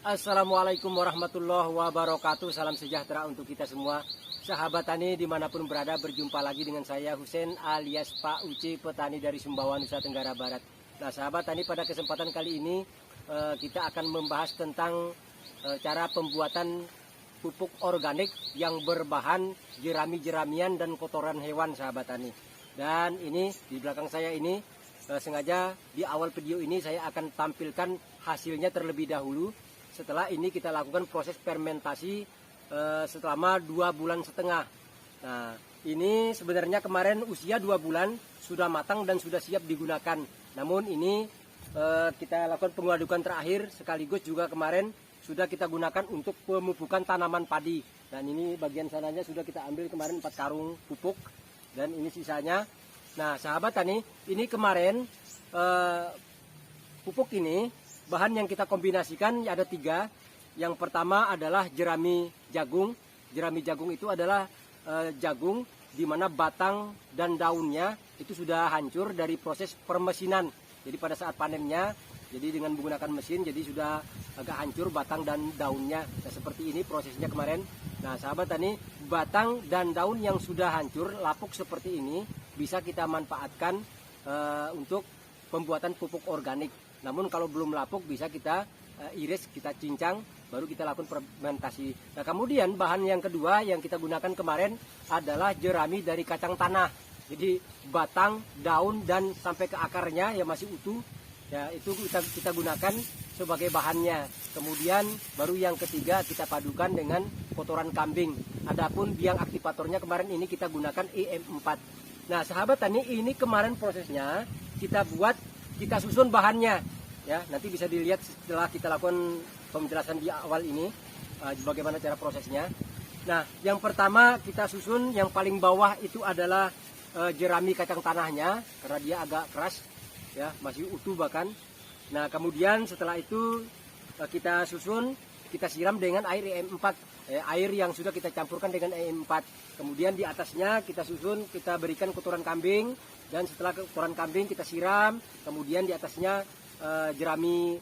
Assalamualaikum warahmatullahi wabarakatuh. Salam sejahtera untuk kita semua. Sahabat tani dimanapun berada, berjumpa lagi dengan saya Husein alias Pak Uci, petani dari Sumbawa, Nusa Tenggara Barat. Nah sahabat tani, pada kesempatan kali ini kita akan membahas tentang cara pembuatan pupuk organik yang berbahan jerami-jeramian dan kotoran hewan, sahabat tani. Dan ini di belakang saya ini sengaja di awal video ini saya akan tampilkan hasilnya terlebih dahulu. Setelah ini kita lakukan proses fermentasi selama 2,5 bulan. Nah ini sebenarnya kemarin usia 2 bulan sudah matang dan sudah siap digunakan. Namun ini kita lakukan pengadukan terakhir, sekaligus juga kemarin sudah kita gunakan untuk pemupukan tanaman padi. Dan ini bagian sananya sudah kita ambil kemarin 4 karung pupuk, dan ini sisanya. Nah sahabat tani, ini kemarin pupuk ini bahan yang kita kombinasikan ada 3. Yang pertama adalah jerami jagung. Jerami jagung itu adalah jagung di mana batang dan daunnya itu sudah hancur dari proses permesinan. Jadi pada saat panennya, jadi dengan menggunakan mesin, jadi sudah agak hancur batang dan daunnya. Nah, seperti ini prosesnya kemarin. Nah sahabat tani, batang dan daun yang sudah hancur, lapuk seperti ini bisa kita manfaatkan untuk pembuatan pupuk organik. Namun kalau belum lapuk bisa kita iris, kita cincang, baru kita lakukan fermentasi. Nah kemudian bahan yang kedua yang kita gunakan kemarin adalah jerami dari kacang tanah. Jadi batang, daun, dan sampai ke akarnya yang masih utuh, ya itu kita gunakan sebagai bahannya. Kemudian baru yang ketiga kita padukan dengan kotoran kambing. Adapun biang aktivatornya kemarin ini kita gunakan EM4. Nah sahabat tani, ini kemarin prosesnya kita buat, kita susun bahannya, ya nanti bisa dilihat setelah kita lakukan penjelasan di awal ini bagaimana cara prosesnya. Nah yang pertama kita susun, yang paling bawah itu adalah jerami kacang tanahnya karena dia agak keras, ya masih utuh bahkan. Nah kemudian setelah itu kita susun, kita siram dengan air EM4, air yang sudah kita campurkan dengan EM4. Kemudian di atasnya kita susun, kita berikan kotoran kambing. Dan setelah kotoran kambing kita siram, kemudian di atasnya jerami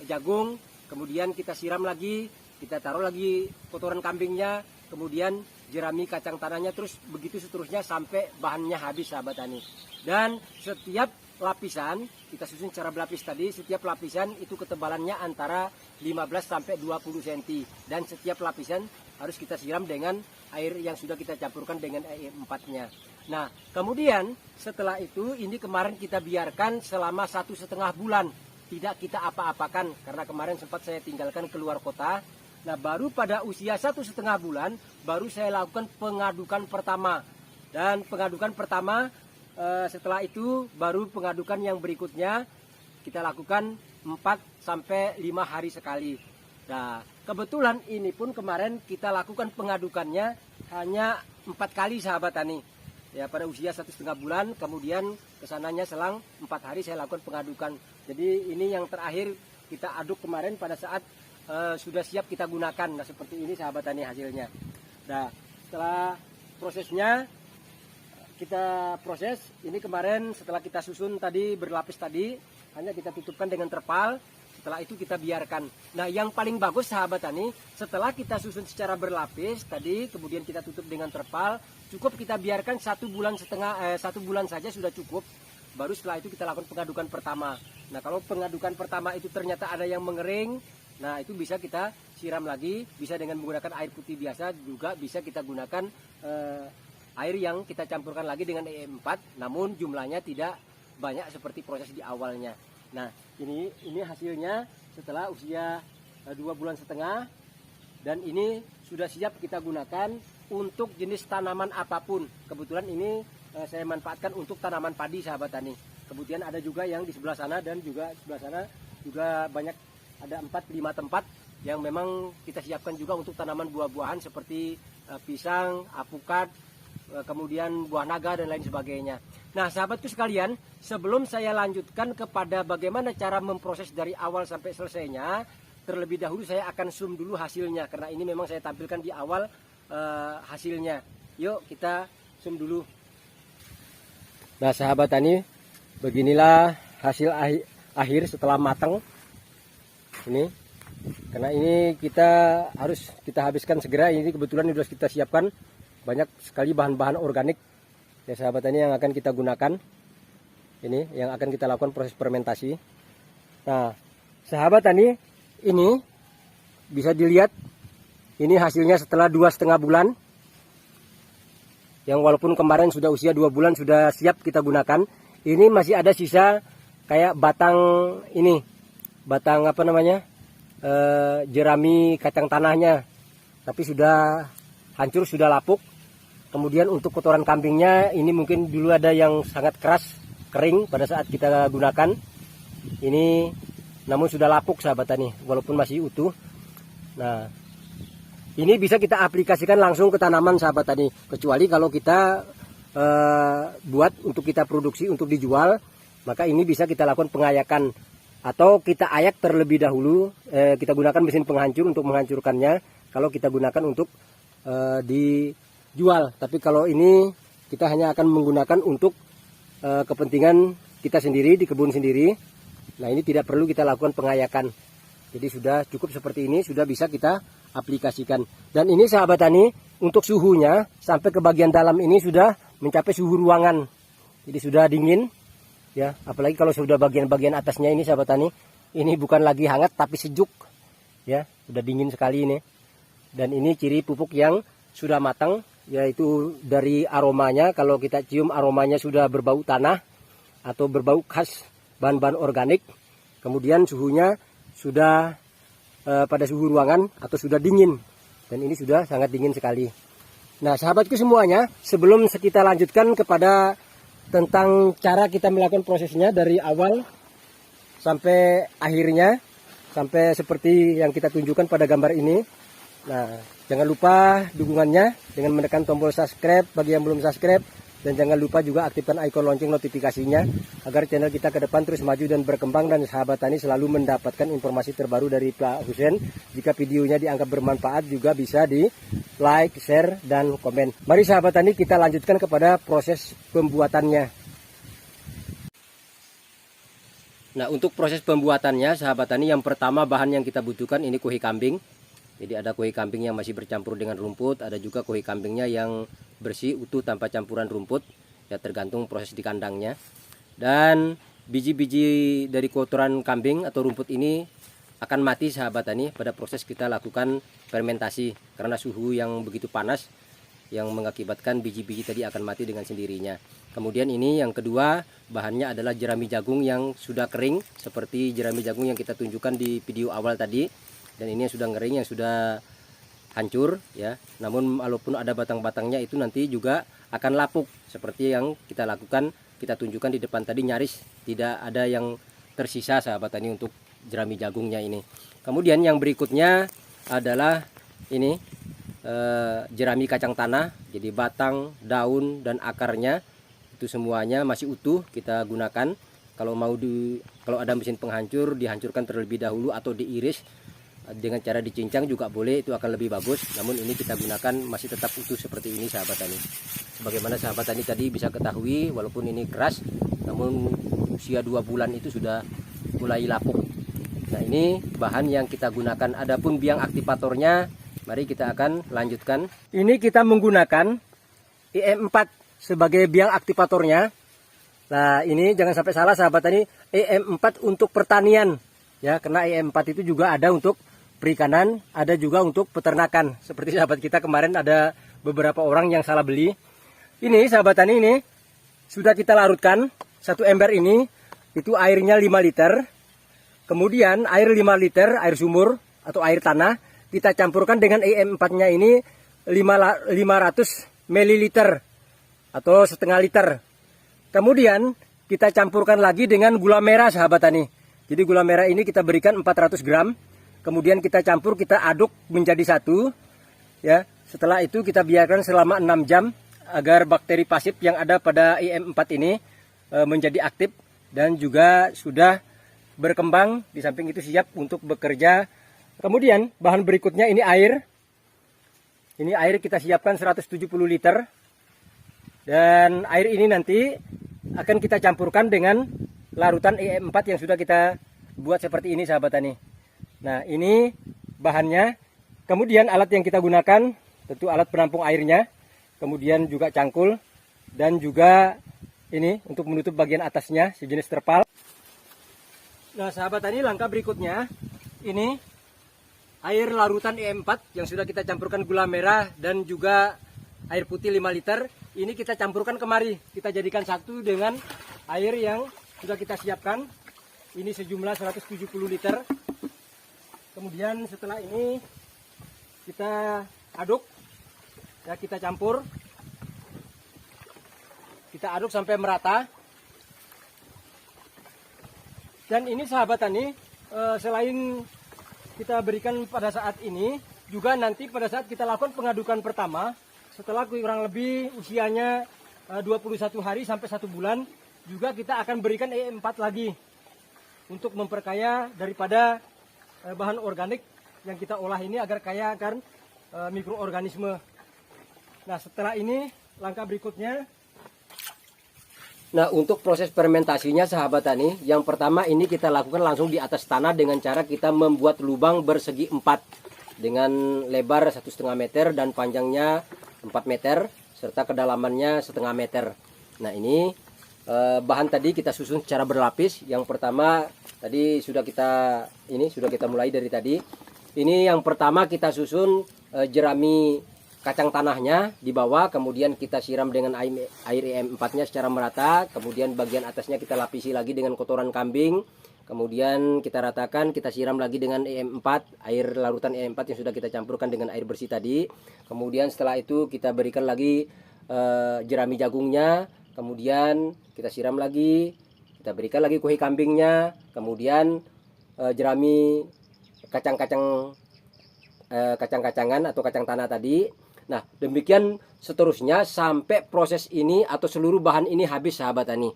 jagung, kemudian kita siram lagi, kita taruh lagi kotoran kambingnya, kemudian jerami kacang tanahnya, terus begitu seterusnya sampai bahannya habis, sahabat tani. Dan setiap lapisan kita susun secara berlapis tadi, setiap lapisan itu ketebalannya antara 15 sampai 20 cm, dan setiap lapisan harus kita siram dengan air yang sudah kita campurkan dengan EM4-nya. Nah, kemudian setelah itu ini kemarin kita biarkan selama 1,5 bulan. Tidak kita apa-apakan karena kemarin sempat saya tinggalkan keluar kota. Nah, baru pada usia 1,5 bulan baru saya lakukan pengadukan pertama. Dan pengadukan pertama setelah itu baru pengadukan yang berikutnya kita lakukan 4 sampai 5 hari sekali. Nah, kebetulan ini pun kemarin kita lakukan pengadukannya hanya 4 kali, sahabat tani. Ya pada usia 1,5 bulan, kemudian kesananya selang 4 hari saya lakukan pengadukan. Jadi ini yang terakhir kita aduk kemarin pada saat sudah siap kita gunakan. Nah seperti ini, sahabat tani, hasilnya. Nah setelah prosesnya kita proses ini kemarin, setelah kita susun tadi berlapis tadi, hanya kita tutupkan dengan terpal. Setelah itu kita biarkan. Nah yang paling bagus, sahabat tani, setelah kita susun secara berlapis tadi, kemudian kita tutup dengan terpal, cukup kita biarkan 1,5 bulan, 1 bulan saja sudah cukup. Baru setelah itu kita lakukan pengadukan pertama. Nah kalau pengadukan pertama itu ternyata ada yang mengering, nah itu bisa kita siram lagi, bisa dengan menggunakan air putih biasa, juga bisa kita gunakan air yang kita campurkan lagi dengan EM4, namun jumlahnya tidak banyak seperti proses di awalnya. Nah ini hasilnya setelah usia 2,5 bulan, dan ini sudah siap kita gunakan untuk jenis tanaman apapun. Kebetulan ini saya manfaatkan untuk tanaman padi, sahabat tani. Kemudian ada juga yang di sebelah sana, dan juga sebelah sana juga banyak, ada 4-5 tempat yang memang kita siapkan juga untuk tanaman buah-buahan seperti pisang, apukat, kemudian buah naga dan lain sebagainya. Nah sahabatku sekalian, sebelum saya lanjutkan kepada bagaimana cara memproses dari awal sampai selesainya, terlebih dahulu saya akan zoom dulu hasilnya, karena ini memang saya tampilkan di awal hasilnya. Yuk kita zoom dulu. Nah sahabat tani, beginilah hasil akhir setelah matang. Ini Karena ini harus kita habiskan segera. Ini kebetulan sudah kita siapkan banyak sekali bahan-bahan organik ya sahabat tani yang akan kita gunakan. Ini yang akan kita lakukan proses fermentasi. Nah, sahabat tani, ini bisa dilihat ini hasilnya setelah 2,5 bulan. Yang walaupun kemarin sudah usia 2 bulan sudah siap kita gunakan, ini masih ada sisa kayak batang ini, batang apa namanya, jerami kacang tanahnya, tapi sudah hancur, sudah lapuk. Kemudian untuk kotoran kambingnya, ini mungkin dulu ada yang sangat keras, kering pada saat kita gunakan. Ini namun sudah lapuk sahabat tani, walaupun masih utuh. Nah, ini bisa kita aplikasikan langsung ke tanaman sahabat tani, kecuali kalau kita buat untuk kita produksi untuk dijual, maka ini bisa kita lakukan pengayakan atau kita ayak terlebih dahulu. Kita gunakan mesin penghancur untuk menghancurkannya kalau kita gunakan untuk dijual. Tapi kalau ini kita hanya akan menggunakan untuk kepentingan kita sendiri di kebun sendiri. Nah, ini tidak perlu kita lakukan pengayakan. Jadi sudah cukup seperti ini, sudah bisa kita aplikasikan. Dan ini sahabat tani, untuk suhunya sampai ke bagian dalam ini sudah mencapai suhu ruangan. Jadi sudah dingin ya, apalagi kalau sudah bagian-bagian atasnya ini sahabat tani, ini bukan lagi hangat tapi sejuk ya, sudah dingin sekali ini. Dan ini ciri pupuk yang sudah matang, yaitu dari aromanya. Kalau kita cium aromanya sudah berbau tanah atau berbau khas bahan-bahan organik. Kemudian suhunya sudah pada suhu ruangan atau sudah dingin, dan ini sudah sangat dingin sekali. Nah sahabatku semuanya, sebelum kita lanjutkan kepada tentang cara kita melakukan prosesnya dari awal sampai akhirnya, sampai seperti yang kita tunjukkan pada gambar ini. Nah, jangan lupa dukungannya dengan menekan tombol subscribe bagi yang belum subscribe, dan jangan lupa juga aktifkan icon lonceng notifikasinya agar channel kita ke depan terus maju dan berkembang, dan sahabat tani selalu mendapatkan informasi terbaru dari Pak Husein. Jika videonya dianggap bermanfaat juga bisa di like, share, dan komen. Mari sahabat tani kita lanjutkan kepada proses pembuatannya. Nah, untuk proses pembuatannya sahabat tani, yang pertama bahan yang kita butuhkan ini kuhe kambing. Jadi ada kuhe kambing yang masih bercampur dengan rumput, ada juga kuhe kambingnya yang bersih utuh tanpa campuran rumput ya, tergantung proses di kandangnya. Dan biji-biji dari kotoran kambing atau rumput ini akan mati sahabat tani pada proses kita lakukan fermentasi, karena suhu yang begitu panas yang mengakibatkan biji-biji tadi akan mati dengan sendirinya. Kemudian ini yang kedua, bahannya adalah jerami jagung yang sudah kering, seperti jerami jagung yang kita tunjukkan di video awal tadi. Dan ini yang sudah ngering, yang sudah hancur ya. Namun walaupun ada batang-batangnya itu nanti juga akan lapuk, seperti yang kita lakukan, kita tunjukkan di depan tadi, nyaris tidak ada yang tersisa sahabat tani untuk jerami jagungnya ini. Kemudian yang berikutnya adalah ini jerami kacang tanah. Jadi batang, daun, dan akarnya itu semuanya masih utuh kita gunakan. Kalau ada mesin penghancur, dihancurkan terlebih dahulu atau diiris dengan cara dicincang juga boleh, itu akan lebih bagus. Namun ini kita gunakan masih tetap utuh seperti ini sahabat tani. Sebagaimana sahabat tani tadi bisa ketahui, walaupun ini keras, namun usia 2 bulan itu sudah mulai lapuk. Nah, ini bahan yang kita gunakan. Adapun biang aktivatornya, mari kita akan lanjutkan. Ini kita menggunakan EM4 sebagai biang aktivatornya. Nah, ini jangan sampai salah sahabat tani, EM4 untuk pertanian ya, karena EM4 itu juga ada untuk perikanan, ada juga untuk peternakan. Seperti sahabat kita kemarin ada beberapa orang yang salah beli. Ini sahabat tani, ini sudah kita larutkan. 1 ember ini itu airnya 5 liter. Kemudian air 5 liter air sumur atau air tanah kita campurkan dengan EM4-nya ini 500 ml atau setengah liter. Kemudian kita campurkan lagi dengan gula merah sahabat tani. Jadi gula merah ini kita berikan 400 gram. Kemudian kita campur, kita aduk menjadi satu ya. Setelah itu kita biarkan selama 6 jam agar bakteri pasif yang ada pada EM4 ini menjadi aktif dan juga sudah berkembang. Di samping itu siap untuk bekerja. Kemudian bahan berikutnya ini air. Ini air kita siapkan 170 liter. Dan air ini nanti akan kita campurkan dengan larutan EM4 yang sudah kita buat seperti ini sahabat tani. Nah, ini bahannya. Kemudian alat yang kita gunakan tentu alat penampung airnya, kemudian juga cangkul, dan juga ini untuk menutup bagian atasnya sejenis terpal. Nah, sahabat tani, langkah berikutnya ini air larutan E4 yang sudah kita campurkan gula merah dan juga air putih 5 liter. Ini kita campurkan kemari, kita jadikan satu dengan air yang sudah kita siapkan. Ini sejumlah 170 liter. Kemudian setelah ini kita aduk, ya, kita campur, kita aduk sampai merata. Dan ini sahabat tani, selain kita berikan pada saat ini, juga nanti pada saat kita lakukan pengadukan pertama, setelah kurang lebih usianya 21 hari sampai 1 bulan, juga kita akan berikan E4 lagi untuk memperkaya daripada bahan organik yang kita olah ini agar kaya akan mikroorganisme. Nah, setelah ini langkah berikutnya. Nah, untuk proses fermentasinya sahabat tani, yang pertama ini kita lakukan langsung di atas tanah dengan cara kita membuat lubang bersegi 4 dengan lebar 1,5 meter dan panjangnya 4 meter serta kedalamannya 0,5 meter. Nah, ini bahan tadi kita susun secara berlapis. Yang pertama tadi sudah kita mulai dari tadi. Ini yang pertama kita susun jerami kacang tanahnya di bawah, kemudian kita siram dengan air EM4-nya secara merata, kemudian bagian atasnya kita lapisi lagi dengan kotoran kambing, kemudian kita ratakan, kita siram lagi dengan EM4, air larutan EM4 yang sudah kita campurkan dengan air bersih tadi. Kemudian setelah itu kita berikan lagi jerami jagungnya, kemudian kita siram lagi, kita berikan lagi kuhi kambingnya, kemudian jerami kacang-kacangan atau kacang tanah tadi. Nah, demikian seterusnya sampai proses ini atau seluruh bahan ini habis sahabat tani.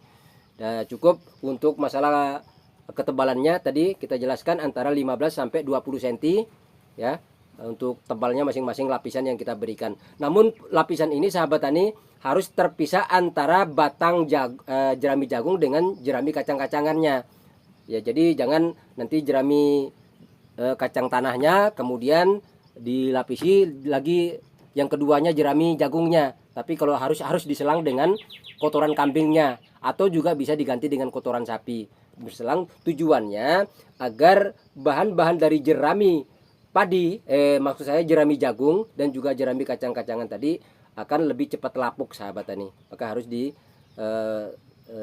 Nah, cukup untuk masalah ketebalannya tadi kita jelaskan antara 15 sampai 20 cm ya, untuk tebalnya masing-masing lapisan yang kita berikan. Namun lapisan ini sahabat tani harus terpisah antara batang jerami jagung dengan jerami kacang-kacangannya. Ya, jadi jangan nanti jerami kacang tanahnya kemudian dilapisi lagi yang keduanya jerami jagungnya, tapi kalau harus diselang dengan kotoran kambingnya atau juga bisa diganti dengan kotoran sapi berselang. Tujuannya agar bahan-bahan dari jerami padi, maksud saya jerami jagung dan juga jerami kacang-kacangan tadi akan lebih cepat lapuk sahabat tani, maka harus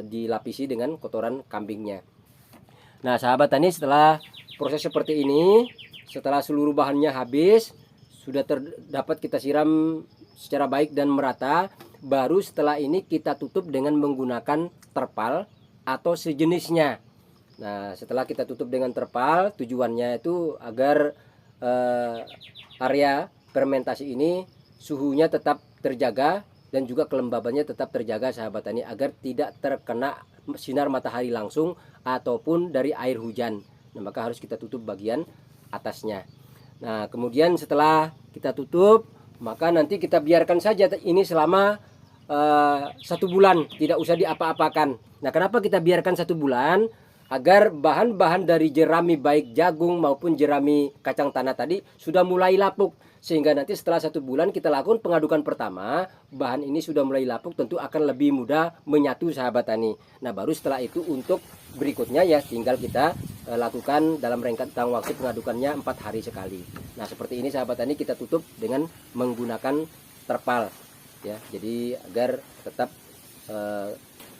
dilapisi dengan kotoran kambingnya. Nah sahabat tani, setelah proses seperti ini, setelah seluruh bahannya habis, sudah dapat kita siram secara baik dan merata, baru setelah ini kita tutup dengan menggunakan terpal atau sejenisnya. Nah setelah kita tutup dengan terpal, tujuannya itu agar area fermentasi ini suhunya tetap terjaga dan juga kelembabannya tetap terjaga sahabat tani, agar tidak terkena sinar matahari langsung ataupun dari air hujan. Nah, maka harus kita tutup bagian atasnya. Nah, kemudian setelah kita tutup, maka nanti kita biarkan saja ini selama 1 bulan, tidak usah diapa-apakan. Nah, kenapa kita biarkan 1 bulan? Agar bahan-bahan dari jerami baik jagung maupun jerami kacang tanah tadi sudah mulai lapuk, sehingga nanti setelah 1 bulan kita lakukan pengadukan pertama, bahan ini sudah mulai lapuk, tentu akan lebih mudah menyatu sahabat tani. Nah baru setelah itu untuk berikutnya ya tinggal kita lakukan dalam rentang waktu pengadukannya 4 hari sekali. Nah seperti ini sahabat tani, kita tutup dengan menggunakan terpal ya, jadi agar tetap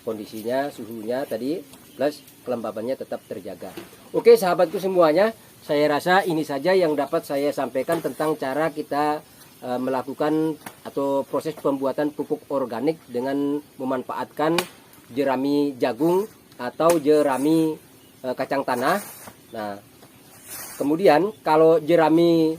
kondisinya, suhunya tadi plus kelembabannya tetap terjaga. Oke sahabatku semuanya, saya rasa ini saja yang dapat saya sampaikan tentang cara kita melakukan atau proses pembuatan pupuk organik dengan memanfaatkan jerami jagung atau jerami kacang tanah. Nah, kemudian kalau jerami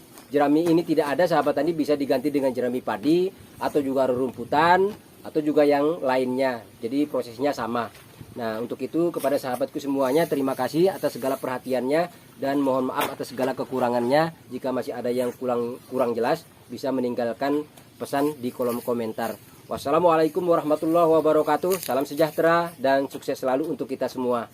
ini tidak ada sahabat tani, bisa diganti dengan jerami padi atau juga rerumputan atau juga yang lainnya. Jadi prosesnya sama. Nah untuk itu kepada sahabatku semuanya, terima kasih atas segala perhatiannya dan mohon maaf atas segala kekurangannya. Jika masih ada yang kurang jelas, bisa meninggalkan pesan di kolom komentar. Wassalamualaikum warahmatullahi wabarakatuh. Salam sejahtera dan sukses selalu untuk kita semua.